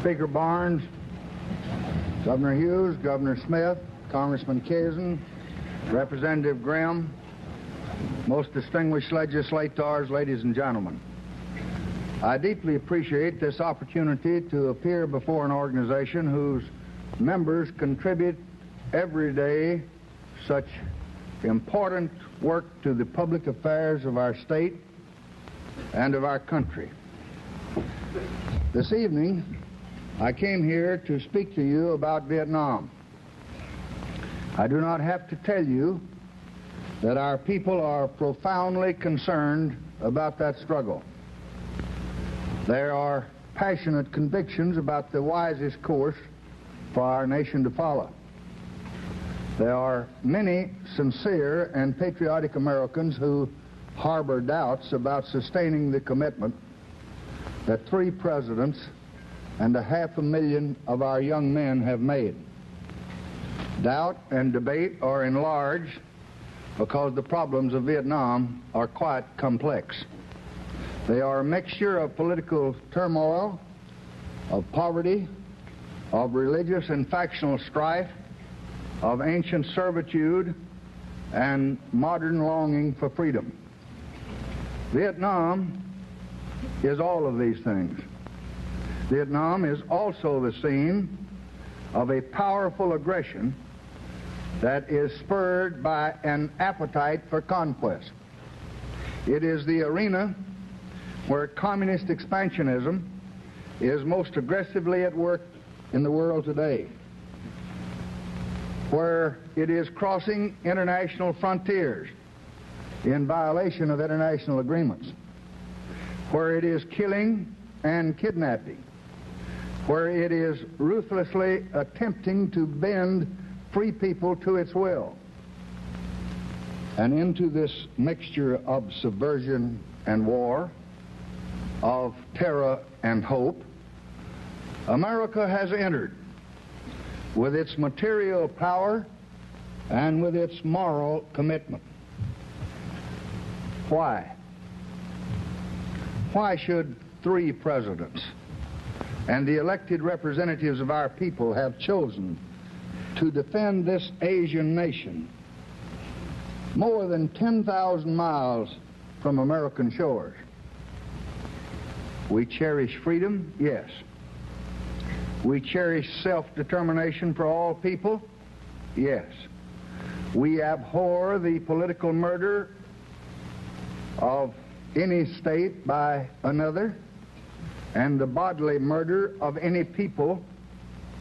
Speaker Barnes, Governor Hughes, Governor Smith, Congressman Kazin, Representative Grimm, most distinguished legislators, ladies and gentlemen. I deeply appreciate this opportunity to appear before an organization whose members contribute every day such important work to the public affairs of our state and of our country. This evening, I came here to speak to you about Vietnam. I do not have to tell you that our people are profoundly concerned about that struggle. There are passionate convictions about the wisest course for our nation to follow. There are many sincere and patriotic Americans who harbor doubts about sustaining the commitment that 3 presidents and 500,000 of our young men have made. Doubt and debate are enlarged because the problems of Vietnam are quite complex. They are a mixture of political turmoil, of poverty, of religious and factional strife, of ancient servitude, and modern longing for freedom. Vietnam is all of these things. Vietnam is also the scene of a powerful aggression that is spurred by an appetite for conquest. It is the arena where communist expansionism is most aggressively at work in the world today, where it is crossing international frontiers in violation of international agreements, where it is killing and kidnapping, where it is ruthlessly attempting to bend free people to its will. And into this mixture of subversion and war, of terror and hope, America has entered with its material power and with its moral commitment. Why? Why should 3 presidents and the elected representatives of our people have chosen to defend this Asian nation more than 10,000 miles from American shores? We cherish freedom, yes. We cherish self-determination for all people, yes. We abhor the political murder of any state by another, and the bodily murder of any people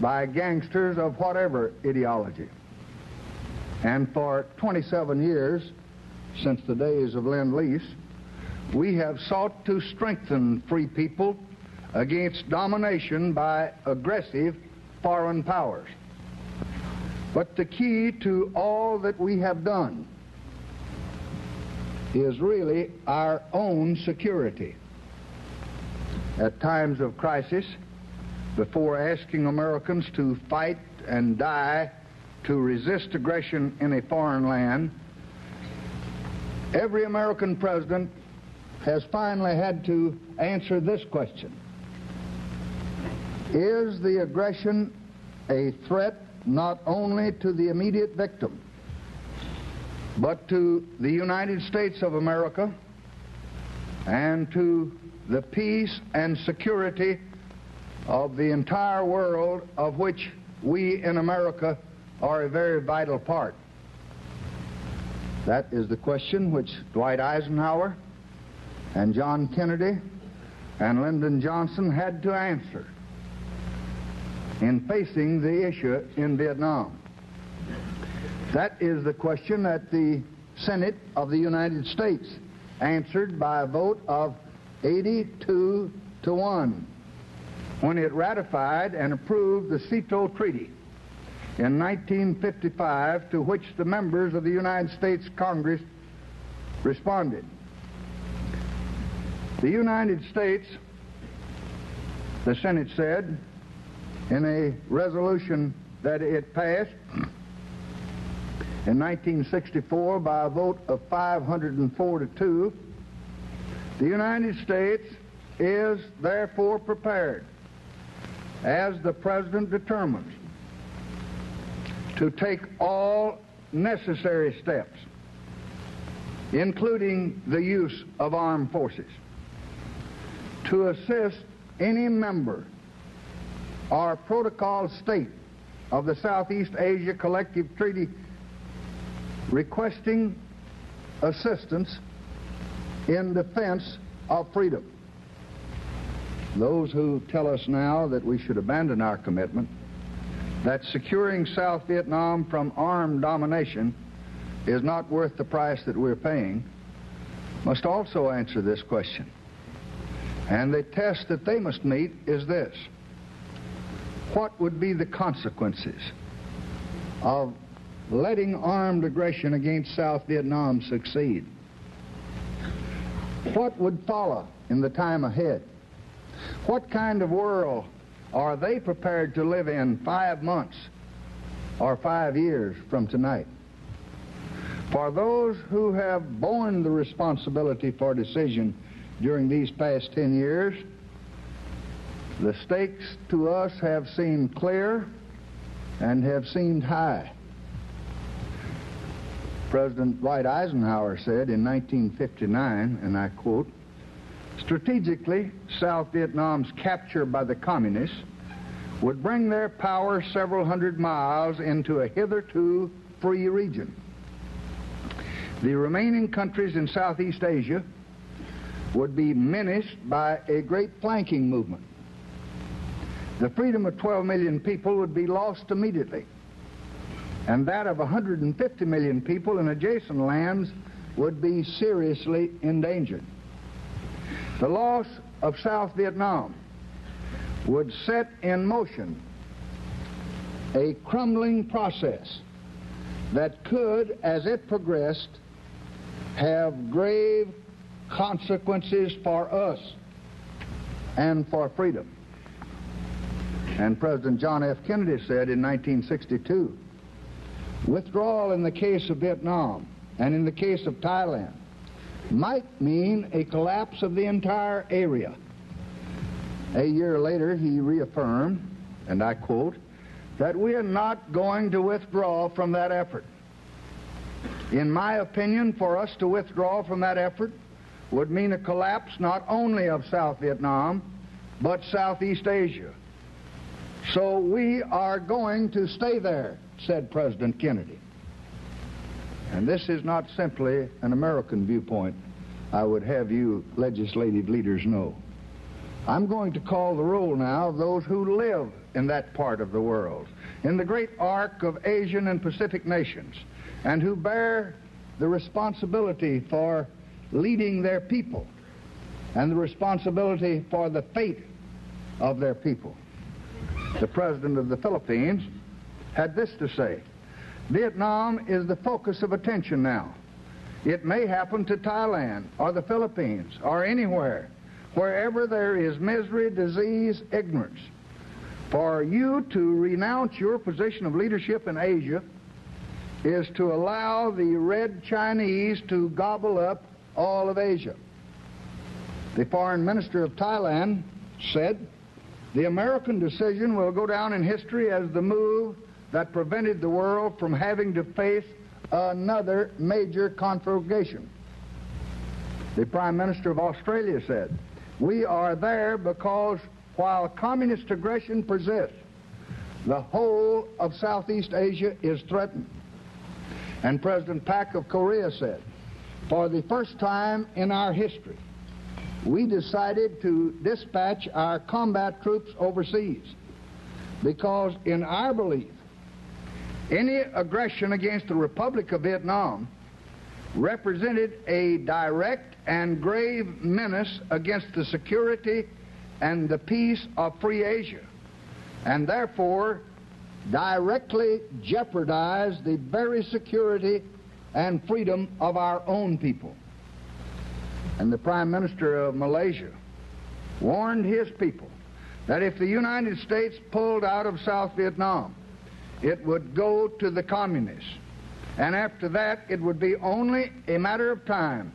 by gangsters of whatever ideology. And for 27 years, since the days of Lend-Lease, we have sought to strengthen free people against domination by aggressive foreign powers. But the key to all that we have done is really our own security. At times of crisis, before asking Americans to fight and die to resist aggression in a foreign land, every American president has finally had to answer this question: is the aggression a threat not only to the immediate victim, but to the United States of America and to the peace and security of the entire world, of which we in America are a very vital part? That is the question which Dwight Eisenhower and John Kennedy and Lyndon Johnson had to answer in facing the issue in Vietnam. That is the question that the Senate of the United States answered by a vote of 82 to 1 when it ratified and approved the SEATO Treaty in 1955, to which the members of the United States Congress responded. The United States, the Senate said, in a resolution that it passed in 1964 by a vote of 504 to 2, the United States is therefore prepared as the President determines to take all necessary steps, including the use of armed forces, to assist any member or protocol state of the Southeast Asia Collective Treaty requesting assistance in defense of freedom. Those who tell us now that we should abandon our commitment, that securing South Vietnam from armed domination is not worth the price that we're paying, must also answer this question. And the test that they must meet is this: what would be the consequences of letting armed aggression against South Vietnam succeed? What would follow in the time ahead? What kind of world are they prepared to live in 5 months or 5 years from tonight? For those who have borne the responsibility for decision during these past 10 years, the stakes to us have seemed clear and have seemed high. President Dwight Eisenhower said in 1959, and I quote, "Strategically, South Vietnam's capture by the communists would bring their power several hundred miles into a hitherto free region. The remaining countries in Southeast Asia would be menaced by a great flanking movement. The freedom of 12 million people would be lost immediately, and that of 150 million people in adjacent lands would be seriously endangered. The loss of South Vietnam would set in motion a crumbling process that could, as it progressed, have grave consequences for us and for freedom." And President John F. Kennedy said in 1962, "Withdrawal in the case of Vietnam and in the case of Thailand might mean a collapse of the entire area." A year later, he reaffirmed, and I quote, "that we are not going to withdraw from that effort. In my opinion, for us to withdraw from that effort would mean a collapse not only of South Vietnam, but Southeast Asia. So we are going to stay there," said President Kennedy. And this is not simply an American viewpoint, I would have you legislative leaders know. I'm going to call the roll now of those who live in that part of the world, in the great arc of Asian and Pacific nations, and who bear the responsibility for leading their people and the responsibility for the fate of their people. The President of the Philippines had this to say: "Vietnam is the focus of attention now. It may happen to Thailand or the Philippines or anywhere, wherever there is misery, disease, ignorance. For you to renounce your position of leadership in Asia is to allow the Red Chinese to gobble up all of Asia." The Foreign Minister of Thailand said, "The American decision will go down in history as the move that prevented the world from having to face another major conflagration." The Prime Minister of Australia said, "We are there because while communist aggression persists, the whole of Southeast Asia is threatened." And President Pak of Korea said, "For the first time in our history, we decided to dispatch our combat troops overseas because in our belief, any aggression against the Republic of Vietnam represented a direct and grave menace against the security and the peace of free Asia, and therefore directly jeopardized the very security and freedom of our own people." And the Prime Minister of Malaysia warned his people that if the United States pulled out of South Vietnam, it would go to the communists. And after that, it would be only a matter of time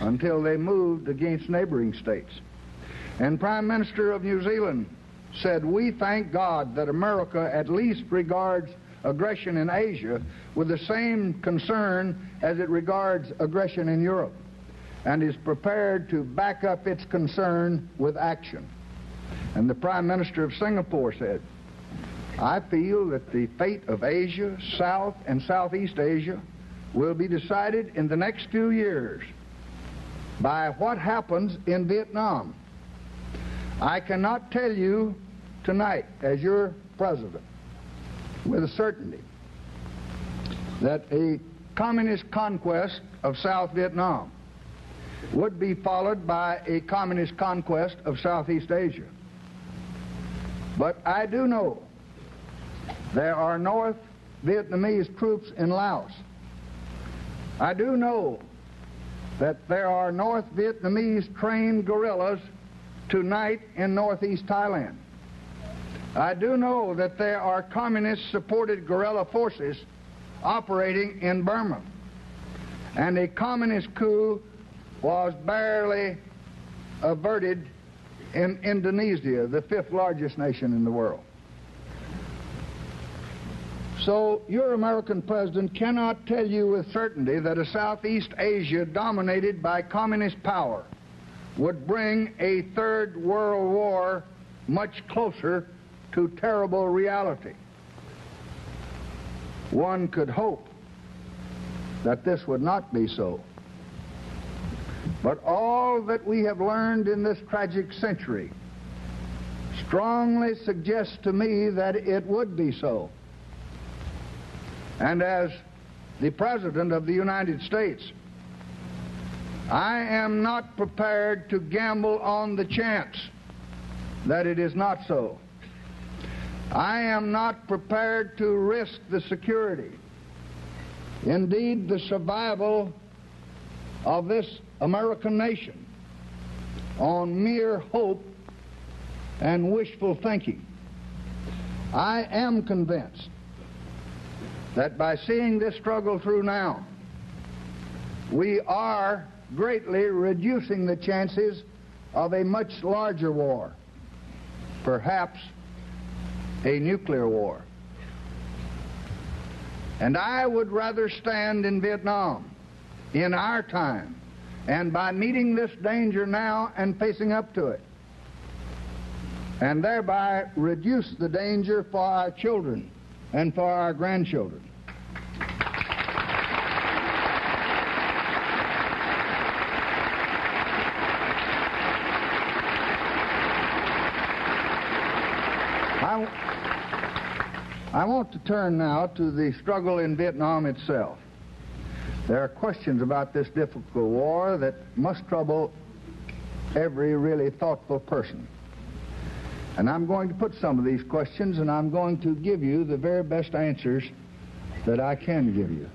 until they moved against neighboring states. And Prime Minister of New Zealand said, "We thank God that America at least regards aggression in Asia with the same concern as it regards aggression in Europe, and is prepared to back up its concern with action." And the Prime Minister of Singapore said, "I feel that the fate of Asia, South and Southeast Asia, will be decided in the next few years by what happens in Vietnam. I cannot tell you tonight, as your president, with a certainty, that a communist conquest of South Vietnam would be followed by a communist conquest of Southeast Asia. But I do know there are North Vietnamese troops in Laos. I do know that there are North Vietnamese trained guerrillas tonight in northeast Thailand. I do know that there are communist-supported guerrilla forces operating in Burma. And a communist coup was barely averted in Indonesia, the fifth largest nation in the world. So your American president cannot tell you with certainty that a Southeast Asia dominated by communist power would bring a third world war much closer to terrible reality. One could hope that this would not be so. But all that we have learned in this tragic century strongly suggests to me that it would be so. And as the President of the United States, I am not prepared to gamble on the chance that it is not so. I am not prepared to risk the security, indeed the survival of this American nation on mere hope and wishful thinking. I am convinced that by seeing this struggle through now, we are greatly reducing the chances of a much larger war, perhaps a nuclear war. And I would rather stand in Vietnam in our time, and by meeting this danger now and facing up to it, and thereby reduce the danger for our children and for our grandchildren. I want to turn now to the struggle in Vietnam itself. There are questions about this difficult war that must trouble every really thoughtful person. And I'm going to put some of these questions, and I'm going to give you the very best answers that I can give you.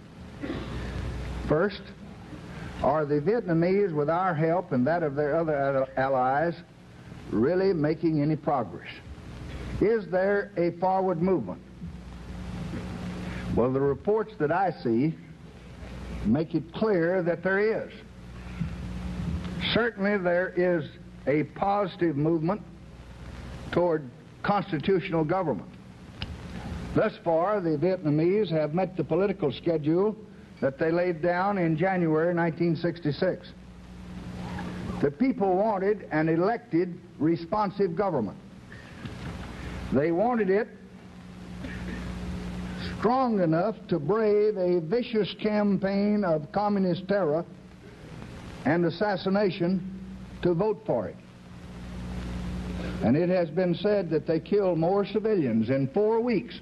First, are the Vietnamese, with our help and that of their other allies, really making any progress? Is there a forward movement? Well, the reports that I see make it clear that there is. Certainly there is a positive movement toward constitutional government. Thus far, the Vietnamese have met the political schedule that they laid down in January 1966. The people wanted an elected, responsive government. They wanted it strong enough to brave a vicious campaign of communist terror and assassination to vote for it. And it has been said that they killed more civilians in 4 weeks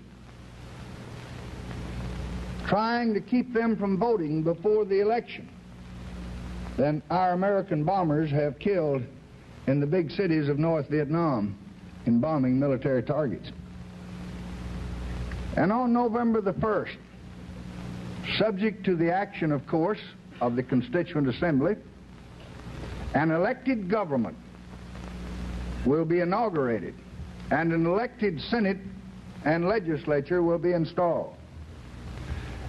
trying to keep them from voting before the election than our American bombers have killed in the big cities of North Vietnam in bombing military targets. And on November the 1st, subject to the action, of course, of the Constituent Assembly, an elected government will be inaugurated, and an elected Senate and legislature will be installed.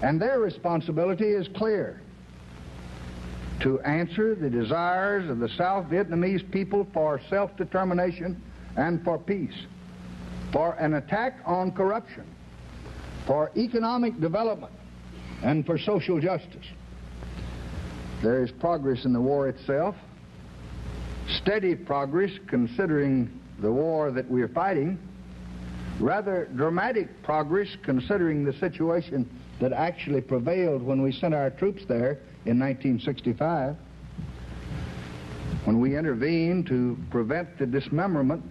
And their responsibility is clear: to answer the desires of the South Vietnamese people for self-determination and for peace, for an attack on corruption, for economic development, and for social justice. There is progress in the war itself, steady progress considering the war that we are fighting, rather dramatic progress considering the situation that actually prevailed when we sent our troops there in 1965, when we intervened to prevent the dismemberment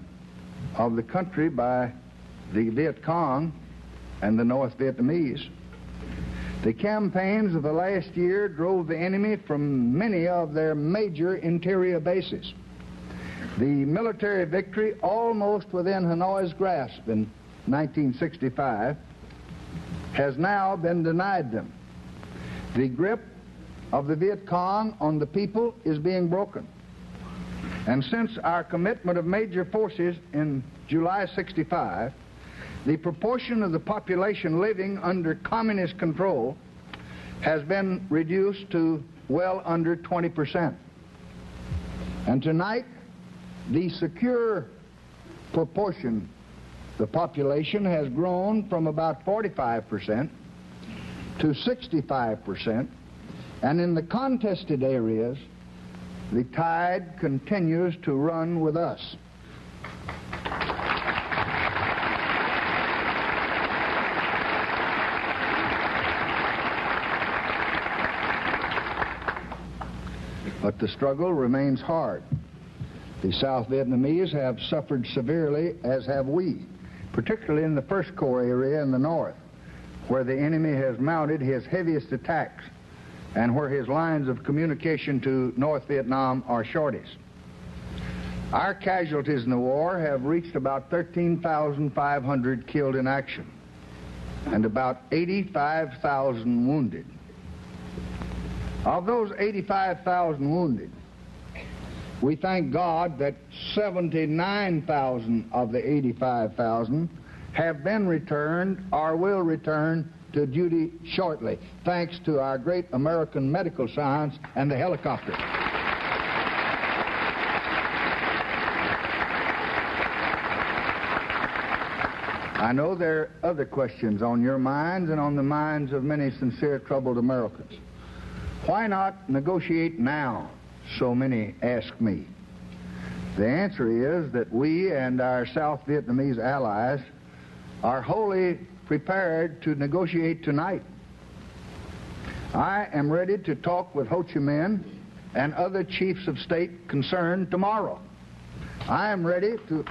of the country by the Viet Cong and the North Vietnamese. The campaigns of the last year drove the enemy from many of their major interior bases. The military victory almost within Hanoi's grasp in 1965 has now been denied them. The grip of the Viet Cong on the people is being broken. And since our commitment of major forces in July 65, the proportion of the population living under communist control has been reduced to well under 20%. And tonight, the secure proportion, the population has grown from about 45% to 65%, and in the contested areas, the tide continues to run with us. But the struggle remains hard. The South Vietnamese have suffered severely, as have we, particularly in the First Corps area in the north, where the enemy has mounted his heaviest attacks and where his lines of communication to North Vietnam are shortest. Our casualties in the war have reached about 13,500 killed in action and about 85,000 wounded. Of those 85,000 wounded, we thank God that 79,000 of the 85,000 have been returned or will return to duty shortly, thanks to our great American medical science and the helicopter. I know there are other questions on your minds and on the minds of many sincere, troubled Americans. Why not negotiate now? So many ask me. The answer is that we and our South Vietnamese allies are wholly prepared to negotiate tonight. I am ready to talk with Ho Chi Minh and other chiefs of state concerned tomorrow. I am ready to...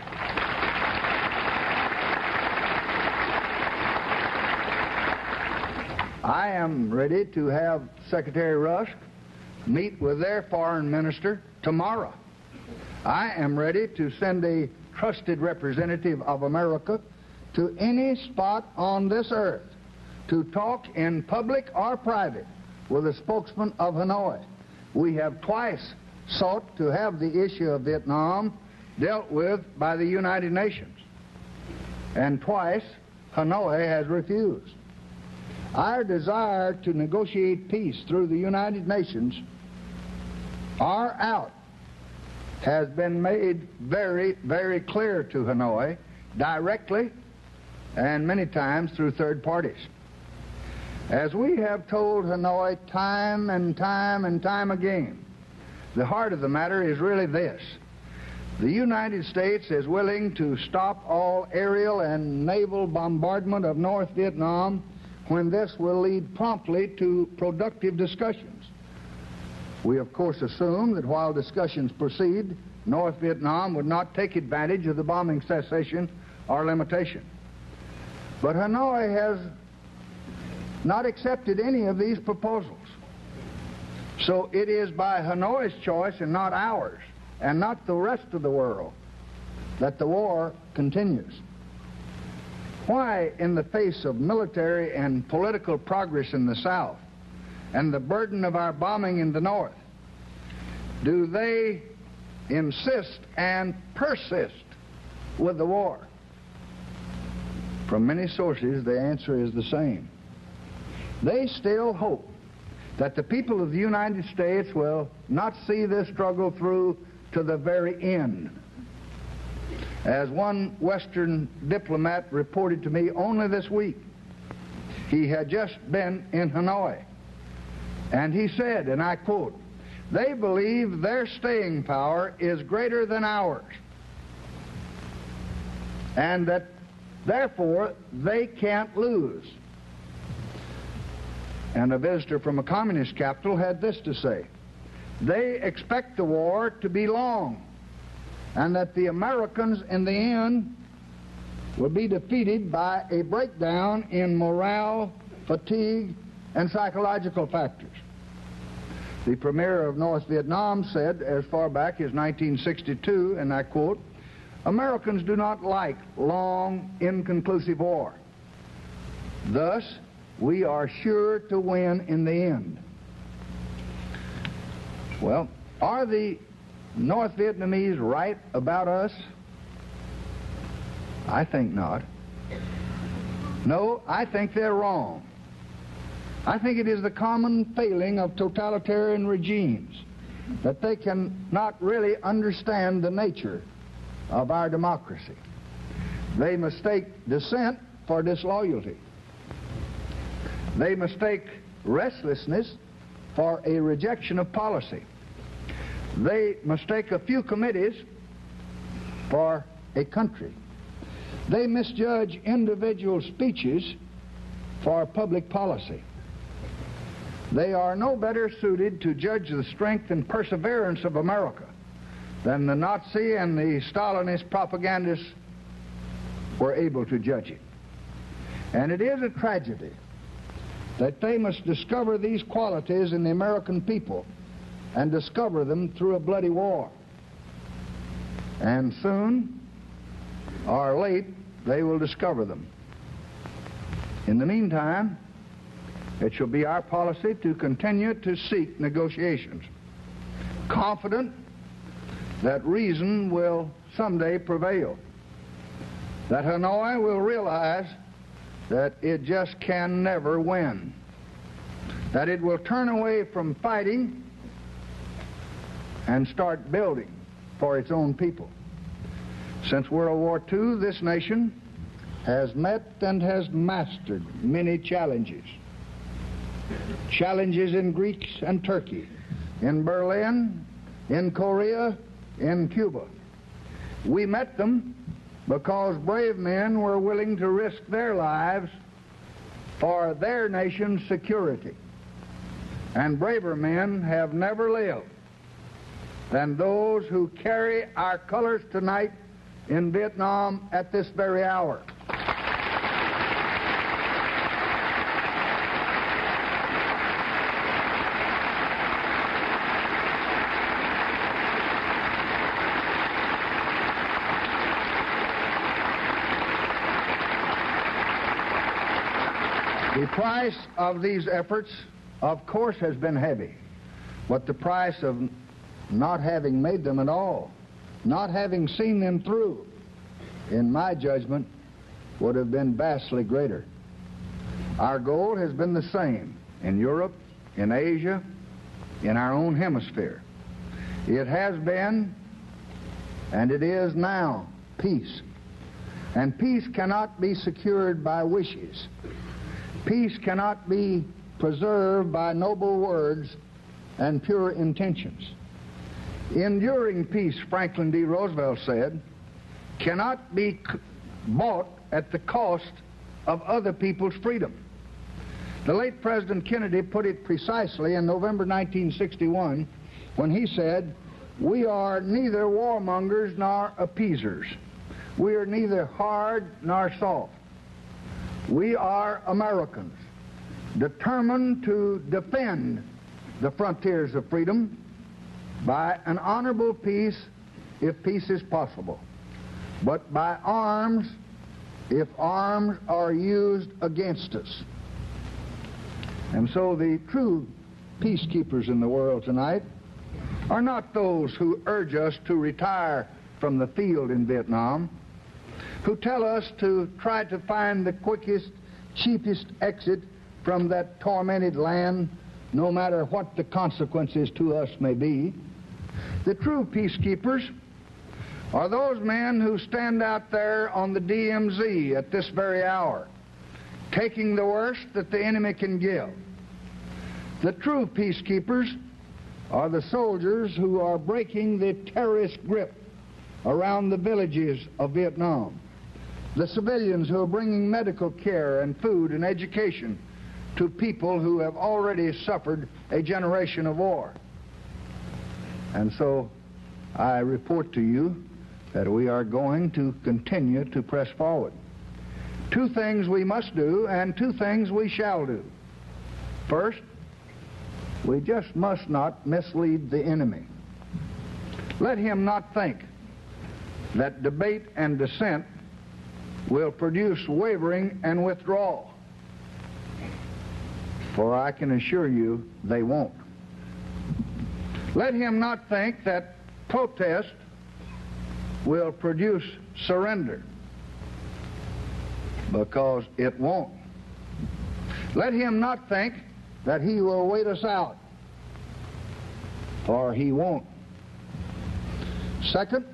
I am ready to have Secretary Rusk meet with their foreign minister tomorrow. I am ready to send a trusted representative of America to any spot on this earth to talk in public or private with a spokesman of Hanoi. We have twice sought to have the issue of Vietnam dealt with by the United Nations, and twice Hanoi has refused. Our desire to negotiate peace through the United Nations or out has been made very, very clear to Hanoi, directly and many times through third parties. As we have told Hanoi time and time and time again, the heart of the matter is really this. The United States is willing to stop all aerial and naval bombardment of North Vietnam when this will lead promptly to productive discussions. We, of course, assume that while discussions proceed, North Vietnam would not take advantage of the bombing cessation or limitation. But Hanoi has not accepted any of these proposals. So it is by Hanoi's choice and not ours, and not the rest of the world, that the war continues. Why, in the face of military and political progress in the South and the burden of our bombing in the North, do they insist and persist with the war? From many sources, the answer is the same. They still hope that the people of the United States will not see this struggle through to the very end. As one Western diplomat reported to me only this week, he had just been in Hanoi, and he said, and I quote, "They believe their staying power is greater than ours, and that therefore they can't lose." And a visitor from a communist capital had this to say: "They expect the war to be long, and that the Americans in the end will be defeated by a breakdown in morale, fatigue, and psychological factors." The premier of North Vietnam said as far back as 1962, and I quote, "Americans do not like long, inconclusive war. Thus, we are sure to win in the end." Well, are the North Vietnamese right about us? I think not. No, I think they're wrong. I think it is the common failing of totalitarian regimes that they can not really understand the nature of our democracy. They mistake dissent for disloyalty. They mistake restlessness for a rejection of policy. They mistake a few committees for a country. They misjudge individual speeches for public policy. They are no better suited to judge the strength and perseverance of America than the Nazi and the Stalinist propagandists were able to judge it. And it is a tragedy that they must discover these qualities in the American people and discover them through a bloody war. And soon, or late, they will discover them. In the meantime, it shall be our policy to continue to seek negotiations, confident that reason will someday prevail, that Hanoi will realize that it just can never win, that it will turn away from fighting and start building for its own people. Since World War II, this nation has met and has mastered many challenges. Challenges in Greece and Turkey, in Berlin, in Korea, in Cuba. We met them because brave men were willing to risk their lives for their nation's security. And braver men have never lived than those who carry our colors tonight in Vietnam at this very hour. The price of these efforts, of course, has been heavy, but the price of not having made them at all, not having seen them through, in my judgment, would have been vastly greater. Our goal has been the same in Europe, in Asia, in our own hemisphere. It has been, and it is now, peace. And peace cannot be secured by wishes. Peace cannot be preserved by noble words and pure intentions. Enduring peace, Franklin D. Roosevelt said, cannot be bought at the cost of other people's freedom. The late President Kennedy put it precisely in November 1961 when he said, "We are neither warmongers nor appeasers. We are neither hard nor soft. We are Americans, determined to defend the frontiers of freedom by an honorable peace, if peace is possible, but by arms, if arms are used against us." And so the true peacekeepers in the world tonight are not those who urge us to retire from the field in Vietnam, who tell us to try to find the quickest, cheapest exit from that tormented land, no matter what the consequences to us may be. The true peacekeepers are those men who stand out there on the DMZ at this very hour, taking the worst that the enemy can give. The true peacekeepers are the soldiers who are breaking the terrorist grip around the villages of Vietnam. The civilians who are bringing medical care and food and education to people who have already suffered a generation of war. And so I report to you that we are going to continue to press forward. Two things we must do and two things we shall do. First, we just must not mislead the enemy. Let him not think that debate and dissent will produce wavering and withdrawal. For I can assure you they won't. Let him not think that protest will produce surrender, because it won't. Let him not think that he will wait us out, for he won't. Second,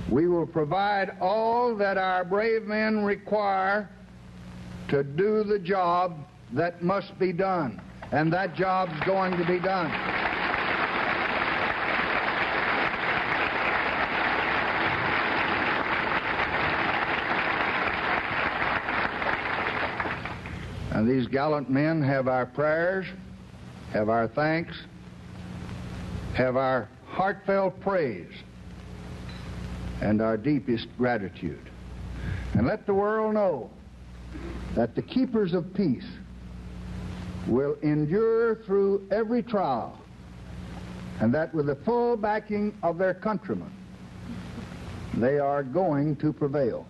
we will provide all that our brave men require to do the job that must be done, and that job's going to be done. And these gallant men have our prayers, have our thanks, have our heartfelt praise, and our deepest gratitude. And let the world know that the keepers of peace will endure through every trial, and that with the full backing of their countrymen, they are going to prevail.